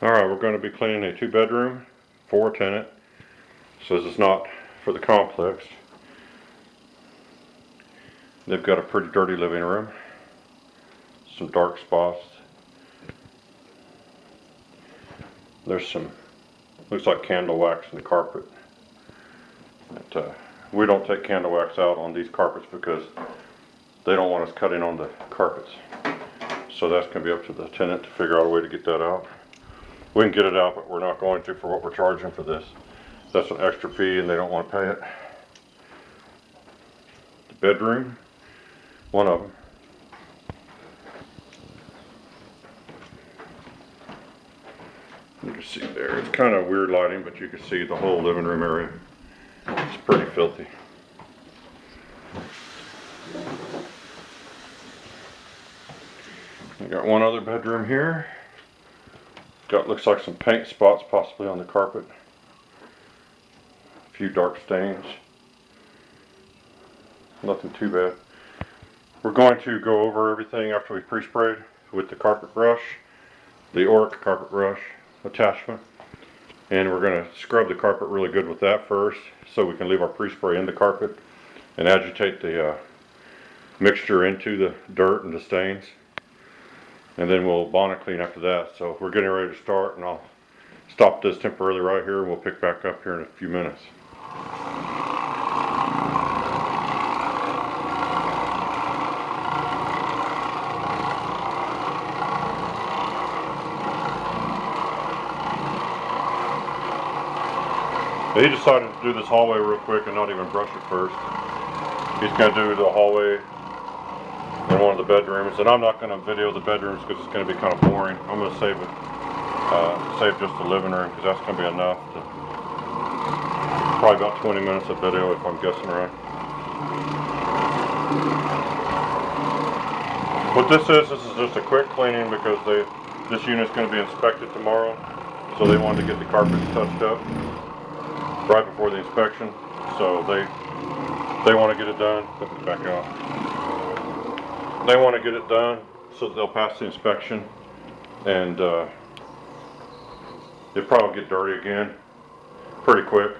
Alright, we're going to be cleaning a 2-bedroom, 4-tenant. So this is not for the complex. They've got a pretty dirty living room. Some dark spots. There's some, looks like candle wax in the carpet. We don't take candle wax out on these carpets because they don't want us cutting on the carpets. So that's going to be up to the tenant to figure out a way to get that out. We can get it out, but we're not going to for what we're charging for this. That's an extra fee and they don't want to pay it. The bedroom, one of them. You can see there, it's kind of weird lighting, but you can see the whole living room area. It's pretty filthy. We got one other bedroom here. Looks like some paint spots possibly on the carpet. A few dark stains. Nothing too bad. We're going to go over everything after we pre-sprayed with the carpet brush, the Oreck Carpet Brush attachment. And we're going to scrub the carpet really good with that first so we can leave our pre-spray in the carpet and agitate the mixture into the dirt and the stains. And then we'll bonnet clean after that. So we're getting ready to start, and I'll stop this temporarily right here and we'll pick back up here in a few minutes. He decided to do this hallway real quick and not even brush it first. He's going to do the hallway in one of the bedrooms, and I'm not going to video the bedrooms because it's going to be kind of boring. I'm going to save it, save just the living room because that's going to be enough. Probably about 20 minutes of video if I'm guessing right. What this is just a quick cleaning because this unit's going to be inspected tomorrow, so they wanted to get the carpets touched up right before the inspection, so they want to get it done. Put it back out. They want to get it done so that they'll pass the inspection, and it'll probably get dirty again pretty quick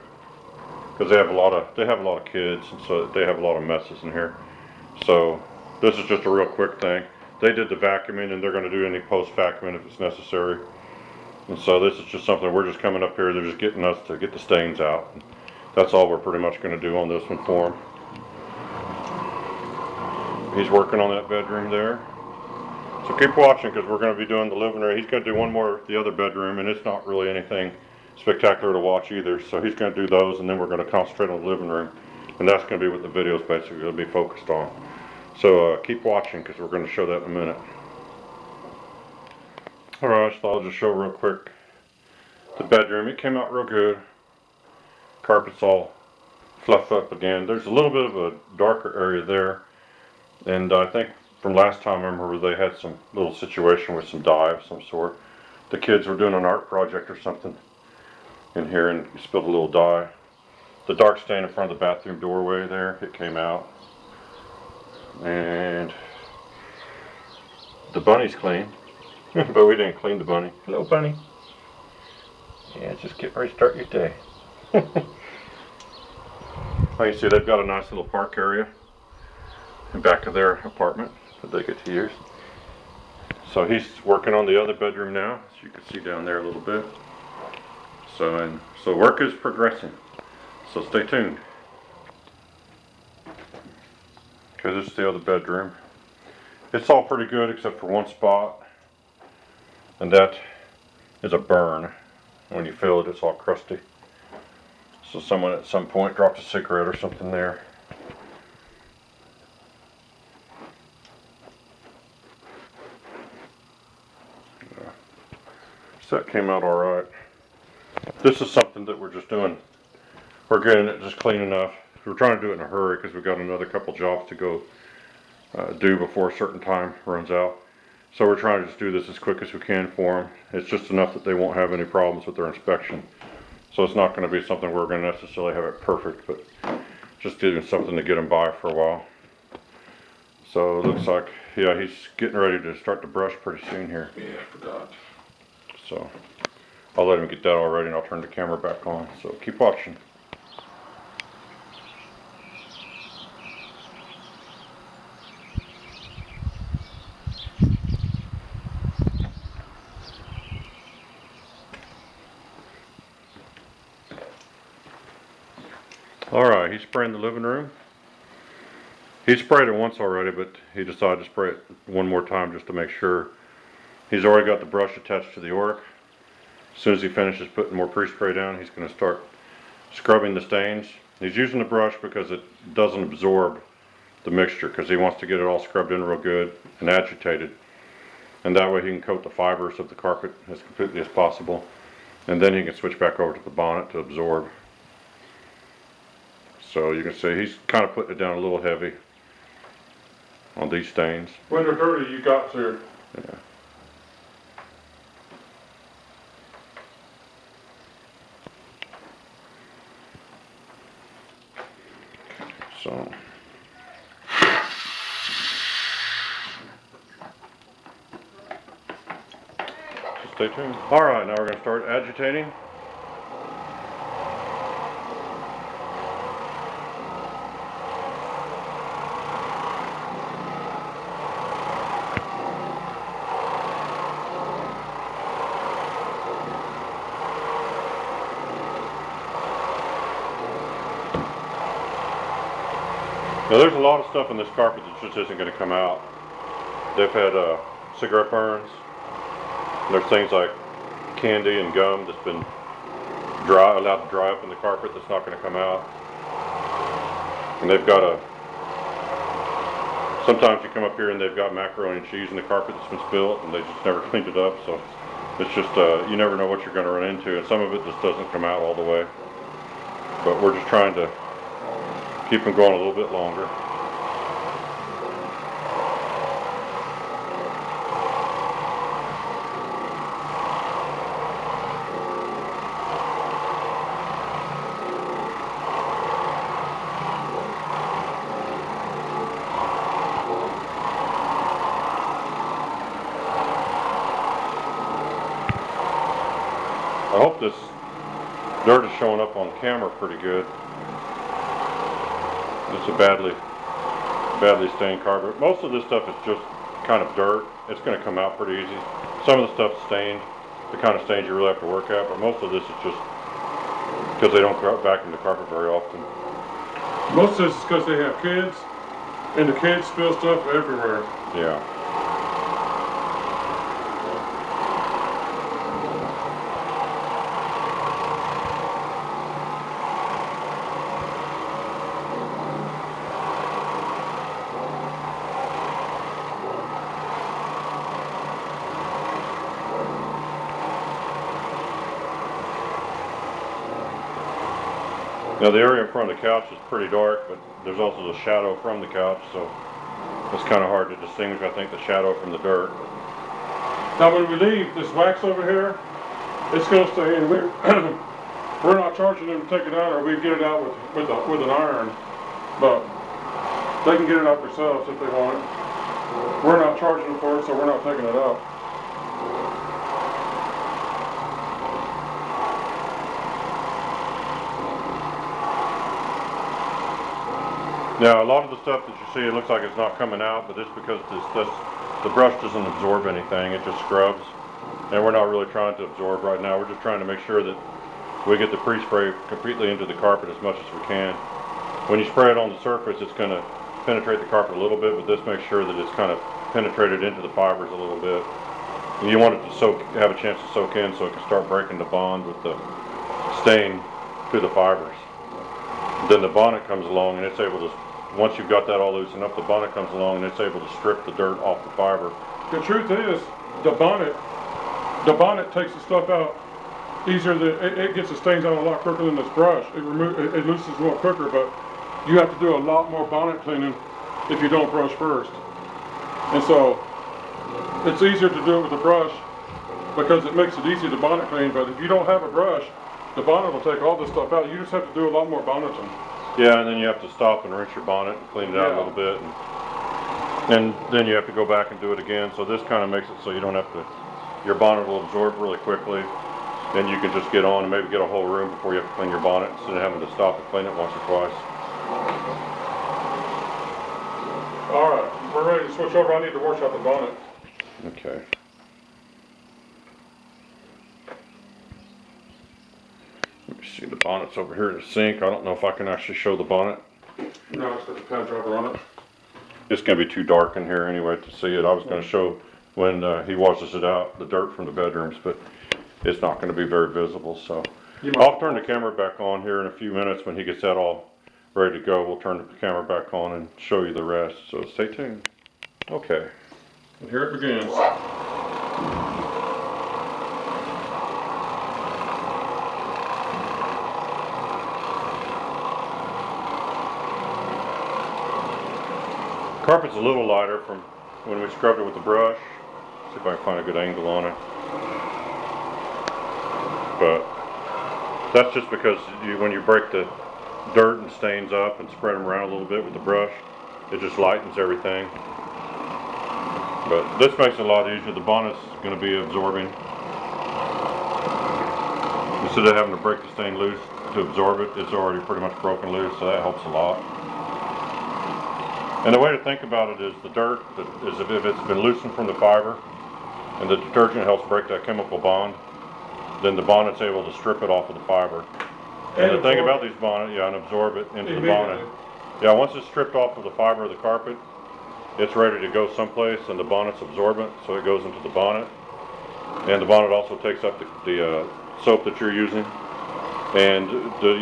because they have a lot of kids, and so they have a lot of messes in here. So this is just a real quick thing. They did the vacuuming, and they're going to do any post vacuuming if it's necessary. And so this is just something we're just coming up here. They're just getting us to get the stains out. That's all we're pretty much going to do on this one for him. He's working on that bedroom there. So keep watching because we're going to be doing the living room. He's going to do one more the other bedroom, and it's not really anything spectacular to watch either. So he's going to do those, and then we're going to concentrate on the living room. And that's going to be what the video is basically going to be focused on. So keep watching because we're going to show that in a minute. Alright, so I'll just show real quick the bedroom. It came out real good. Carpet's all fluffed up again. There's a little bit of a darker area there. And I think from last time I remember they had some little situation with some dye of some sort. The kids were doing an art project or something in here and spilled a little dye. The dark stain in front of the bathroom doorway there, it came out. And the bunny's clean. But we didn't clean the bunny. Hello, bunny. Yeah, just get ready to start your day. Like you see, they've got a nice little park area in back of their apartment that they get to use. So he's working on the other bedroom now, as you can see down there a little bit. So work is progressing. So stay tuned. Okay, this is the other bedroom. It's all pretty good except for one spot. And that is a burn. When you feel it, it's all crusty. So someone at some point dropped a cigarette or something there. So that came out alright. This is something that we're just doing. We're getting it just clean enough. We're trying to do it in a hurry because we've got another couple jobs to go do before a certain time runs out. So we're trying to just do this as quick as we can for them. It's just enough that they won't have any problems with their inspection. So it's not going to be something we're going to necessarily have it perfect, but just doing something to get them by for a while. So it looks like, yeah, he's getting ready to start the brush pretty soon here. Yeah, I forgot. So I'll let him get that all ready and I'll turn the camera back on. So keep watching. Alright, he's spraying the living room. He sprayed it once already, but he decided to spray it one more time just to make sure. He's already got the brush attached to the Oreck. As soon as he finishes putting more pre-spray down, he's going to start scrubbing the stains. He's using the brush because it doesn't absorb the mixture, because he wants to get it all scrubbed in real good and agitated. And that way he can coat the fibers of the carpet as completely as possible. And then he can switch back over to the bonnet to absorb. So you can see he's kind of putting it down a little heavy on these stains. When they're dirty, you got to. Yeah. So. Just stay tuned. Alright, now we're going to start agitating. Now there's a lot of stuff in this carpet that just isn't going to come out. They've had cigarette burns. There's things like candy and gum that's been allowed to dry up in the carpet that's not going to come out. And they've got sometimes you come up here and they've got macaroni and cheese in the carpet that's been spilt and they just never cleaned it up. So it's just, you never know what you're going to run into, and some of it just doesn't come out all the way. But we're just trying to keep them going a little bit longer. I hope this dirt is showing up on camera pretty good. It's a badly stained carpet. Most of this stuff is just kind of dirt. It's going to come out pretty easy. Some of the stuff's stained, the kind of stains you really have to work at, but most of this is just because they don't vacuum the carpet very often. Most of this is because they have kids, and the kids spill stuff everywhere. Yeah. Now the area in front of the couch is pretty dark, but there's also the shadow from the couch, so it's kind of hard to distinguish, I think, the shadow from the dirt. Now when we leave this wax over here, it's going to stay in. We're not charging them to take it out, or we get it out with an iron, but they can get it out themselves if they want it. We're not charging them for it, so we're not taking it out. Now a lot of the stuff that you see, it looks like it's not coming out, but it's because the brush doesn't absorb anything, it just scrubs. And we're not really trying to absorb right now, we're just trying to make sure that we get the pre-spray completely into the carpet as much as we can. When you spray it on the surface, it's going to penetrate the carpet a little bit, but this makes sure that it's kind of penetrated into the fibers a little bit. And you want it to have a chance to soak in so it can start breaking the bond with the stain to the fibers. Then the bonnet comes along and it's able to, once you've got that all loosened up, the bonnet comes along and it's able to strip the dirt off the fiber. The truth is, the bonnet takes the stuff out easier. It gets the stains out a lot quicker than this brush. It loosens more quicker, but you have to do a lot more bonnet cleaning if you don't brush first. And so it's easier to do it with a brush because it makes it easy to bonnet clean. But if you don't have a brush, the bonnet will take all this stuff out. You just have to do a lot more bonneting. Yeah, and then you have to stop and rinse your bonnet and clean it out a little bit. And then you have to go back and do it again. So this kind of makes it so you don't have to, your bonnet will absorb really quickly. then you can just get on and maybe get a whole room before you have to clean your bonnet instead of having to stop and clean it once or twice. Alright, we're ready to switch over. I need to wash out the bonnet. Okay. Let me see, the bonnet's over here in the sink. I don't know if I can actually show the bonnet. No, it's got the pad driver on it. It's gonna be too dark in here anyway to see it. I was gonna show when he washes it out, the dirt from the bedrooms, but it's not gonna be very visible, so. I'll turn the camera back on here in a few minutes when he gets that all ready to go. We'll turn the camera back on and show you the rest, so stay tuned. Okay. And here it begins. Carpet's a little lighter from when we scrubbed it with the brush. See if I can find a good angle on it. But that's just because when you break the dirt and stains up and spread them around a little bit with the brush, it just lightens everything. But this makes it a lot easier. The bonnet's going to be absorbing. Instead of having to break the stain loose to absorb it, it's already pretty much broken loose, so that helps a lot. And the way to think about it is the dirt is if it's been loosened from the fiber and the detergent helps break that chemical bond, then the bonnet's able to strip it off of the fiber. And the thing about these bonnets, yeah, and absorb it into the bonnet. Yeah, once it's stripped off of the fiber of the carpet, it's ready to go someplace, and the bonnet's absorbent, so it goes into the bonnet. And the bonnet also takes up the soap that you're using. And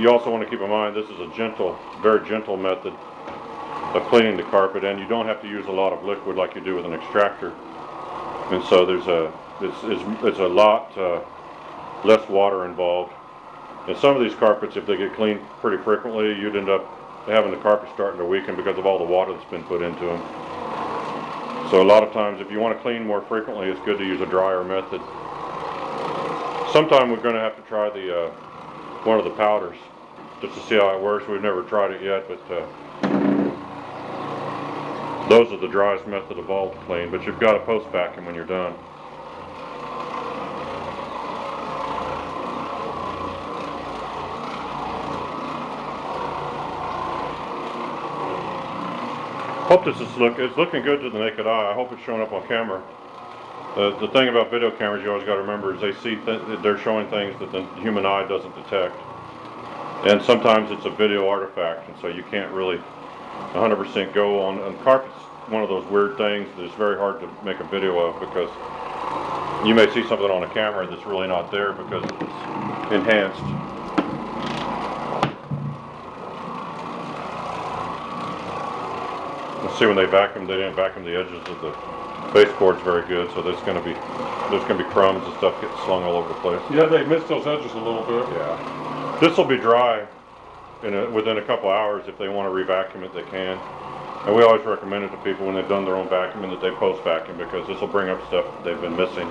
you also want to keep in mind this is a gentle, very gentle method of cleaning the carpet, and you don't have to use a lot of liquid like you do with an extractor. And so it's a lot less water involved. And some of these carpets, if they get cleaned pretty frequently, you'd end up having the carpet starting to weaken because of all the water that's been put into them. So a lot of times, if you want to clean more frequently, it's good to use a drier method. Sometime we're going to have to try the one of the powders just to see how it works. We've never tried it yet, but those are the driest method of all to clean. But you've got to post vacuum when you're done. Hope this is it's looking good to the naked eye. I hope it's showing up on camera. The thing about video cameras you always got to remember is they're showing things that the human eye doesn't detect. And sometimes it's a video artifact, and so you can't really 100% go on. And carpet's one of those weird things that is very hard to make a video of because you may see something on a camera that's really not there because it's enhanced. See, when they didn't vacuum the edges of the baseboards very good, so there's gonna be crumbs and stuff getting slung all over the place. Yeah, they missed those edges a little bit. Yeah. This will be dry within a couple hours. If they want to re-vacuum it, they can. And we always recommend it to people when they've done their own vacuuming that they post-vacuum because this will bring up stuff that they've been missing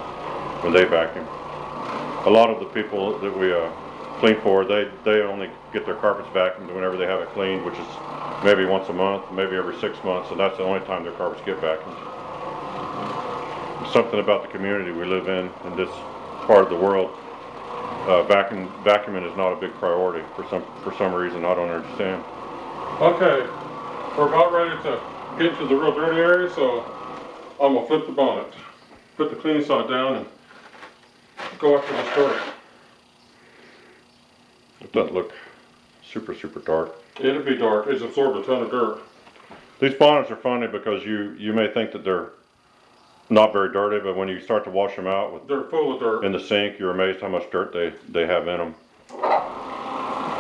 when they vacuum. A lot of the people that we clean for, they only get their carpets vacuumed whenever they have it cleaned, which is maybe once a month, maybe every 6 months, and that's the only time their carpets get vacuumed. There's something about the community we live in this part of the world. Vacuuming is not a big priority for some reason I don't understand. Okay, we're about ready to get to the real dirty area, so I'm gonna flip the bonnet, put the cleaning side down, and go after the dirt. It doesn't look super dark. It'll be dark. It's absorbed a ton of dirt. These bonnets are funny because you may think that they're not very dirty, but when you start to wash them out They're full of dirt. in the sink, you're amazed how much dirt they have in them.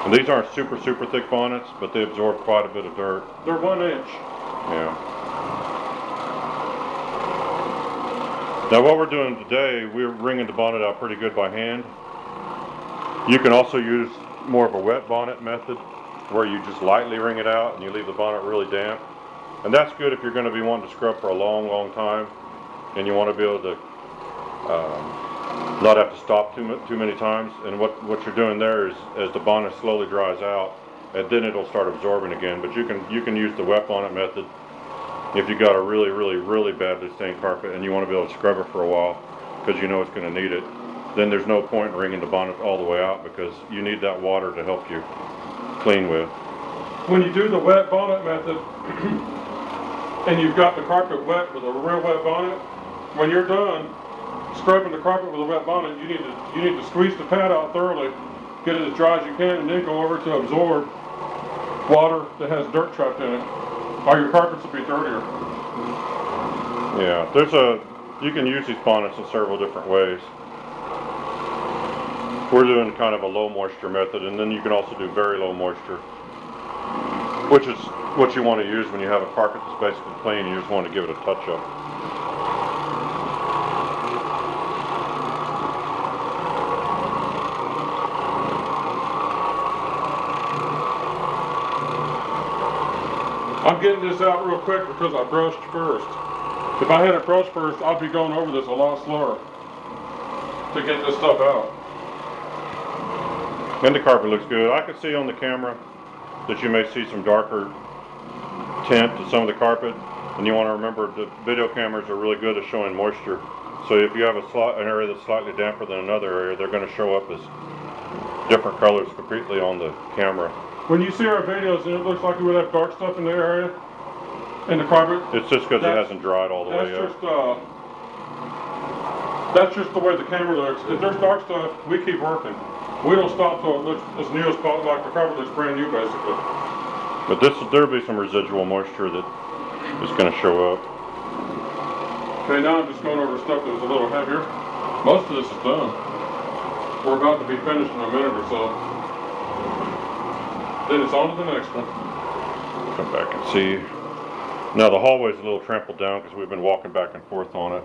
And these aren't super thick bonnets, but they absorb quite a bit of dirt. They're 1 inch. Yeah. Now what we're doing today, we're wringing the bonnet out pretty good by hand. You can also use more of a wet bonnet method where you just lightly wring it out and you leave the bonnet really damp. And that's good if you're going to be wanting to scrub for a long time and you want to be able to not have to stop too many times. And what you're doing there is as the bonnet slowly dries out, and then it'll start absorbing again. But you can use the wet bonnet method if you got a really badly stained carpet and you want to be able to scrub it for a while because you know it's going to need it. then there's no point in wringing the bonnet all the way out because you need that water to help you clean with. When you do the wet bonnet method, and you've got the carpet wet with a real wet bonnet, when you're done scrubbing the carpet with a wet bonnet, you need to squeeze the pad out thoroughly, get it as dry as you can, and then go over to absorb water that has dirt trapped in it, or your carpets will be dirtier. Yeah, you can use these bonnets in several different ways. We're doing kind of a low moisture method, and then you can also do very low moisture, which is what you want to use when you have a carpet that's basically clean. You just want to give it a touch up. I'm getting this out real quick because I brushed first. If I hadn't brushed first, I'd be going over this a lot slower to get this stuff out. And the carpet looks good. I can see on the camera that you may see some darker tint to some of the carpet, and you want to remember the video cameras are really good at showing moisture. So if you have an area that's slightly damper than another area, they're going to show up as different colors completely on the camera. When you see our videos and it looks like we would have dark stuff in the area, in the carpet, it's just because it hasn't dried all the way up. That's just the way the camera looks. If there's dark stuff, we keep working. We don't stop till it looks as new as possible, like the carpet looks brand new basically. But there'll be some residual moisture that is going to show up. Okay, now I'm just going over stuff that was a little heavier. Most of this is done. We're about to be finished in a minute or so. Then it's on to the next one. Come back and see. Now the hallway's a little trampled down because we've been walking back and forth on it.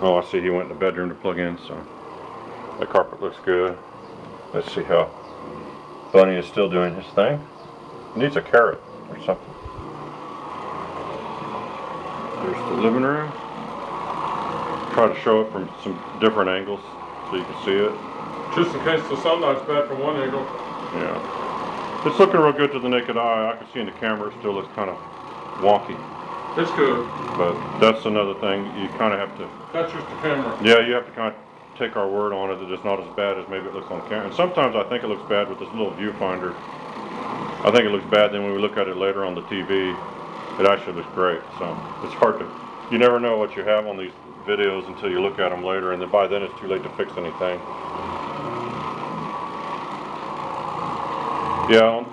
Oh, I see he went in the bedroom to plug in, so the carpet looks good. Let's see how Bunny is still doing his thing. He needs a carrot or something. There's the living room. Try to show it from some different angles so you can see it. Just in case the sunlight's bad from one angle. Yeah. It's looking real good to the naked eye. I can see in the camera it still looks kind of wonky. It's good. But that's another thing. You kind of have to... That's just the camera. Yeah, you have to kind of take our word on it that it's not as bad as maybe it looks on camera. And sometimes I think it looks bad with this little viewfinder. I think it looks bad, then when we look at it later on the TV, it actually looks great. So it's hard to... You never know what you have on these videos until you look at them later, and then by then it's too late to fix anything. Yeah,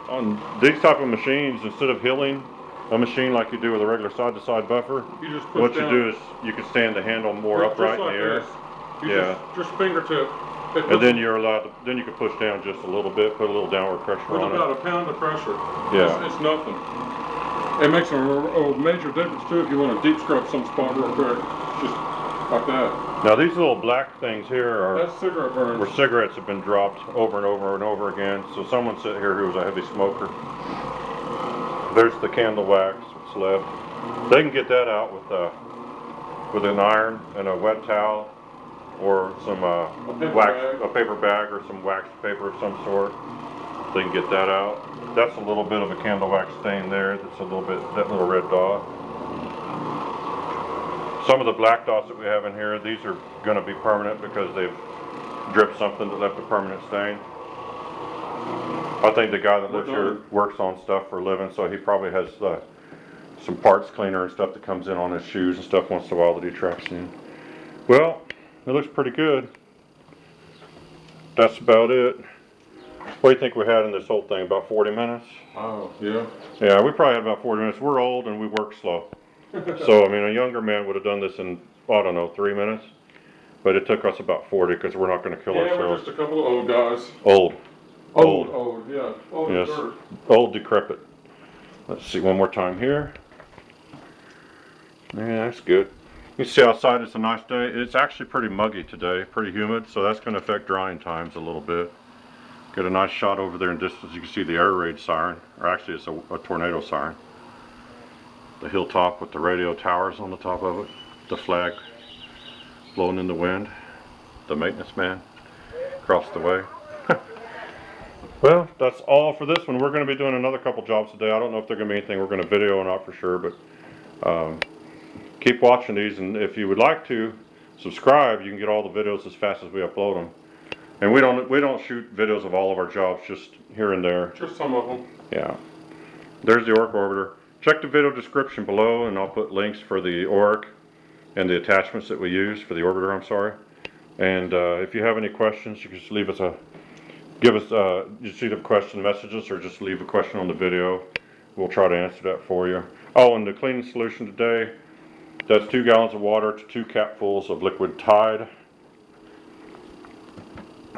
on these type of machines, instead of hilling a machine like you do with a regular side-to-side buffer, You just push what down. you do is you can stand the handle more upright just like in the air. this. You Yeah. just fingertip. And then you're allowed to, then you can push down just a little bit, put a little downward pressure with on about it. a pound of pressure. Yeah. It's nothing. It makes a major difference too if you want to deep scrub some spot real quick. Just like that. Now these little black things here are That's cigarette burns. where cigarettes have been dropped over and over and over again. So someone sitting here who was a heavy smoker. There's the candle wax that's left. They can get that out with an iron and a wet towel or some a paper bag or some waxed paper of some sort. They can get that out. That's a little bit of a candle wax stain there. That's a little bit, that little red dot. Some of the black dots that we have in here, these are going to be permanent because they've dripped something that left a permanent stain. I think the guy that lives here works on stuff for a living, so he probably has some parts cleaner and stuff that comes in on his shoes and stuff once in a while that he tracks in. Well, it looks pretty good. That's about it. What do you think we had in this whole thing? About 40 minutes? Oh, yeah. Yeah, we probably had about 40 minutes. We're old and we work slow. So, I mean, a younger man would have done this in, I don't know, 3 minutes. But it took us about 40 because we're not going to kill Yeah, ourselves. we're just a couple of old guys. Old. Old, yeah. Old Yes. as dirt. Old, decrepit. Let's see one more time here. Yeah, that's good. You can see outside it's a nice day. It's actually pretty muggy today, pretty humid, so that's going to affect drying times a little bit. Get a nice shot over there in distance. You can see the air raid siren, or actually it's a tornado siren. The hilltop with the radio towers on the top of it. The flag blowing in the wind. The maintenance man across the way. Well, that's all for this one. We're going to be doing another couple jobs today. I don't know if they're going to be anything we're going to video or not for sure, but keep watching these, and if you would like to subscribe, you can get all the videos as fast as we upload them. And we don't shoot videos of all of our jobs, just here and there. Just some of them. Yeah. There's the Oreck orbiter. Check the video description below, and I'll put links for the Oreck and the attachments that we use for the orbiter, I'm sorry. And if you have any questions, you can just leave us just either question messages or just leave a question on the video. We'll try to answer that for you. Oh, and the cleaning solution today, that's 2 gallons of water to 2 capfuls of liquid Tide,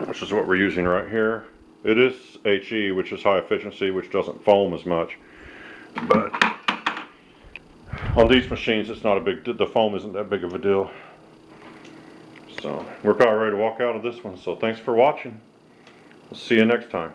which is what we're using right here. It is HE, which is high efficiency, which doesn't foam as much. But on these machines, it's not a big, the foam isn't that big of a deal. So we're about ready to walk out of this one. So thanks for watching. We'll see you next time.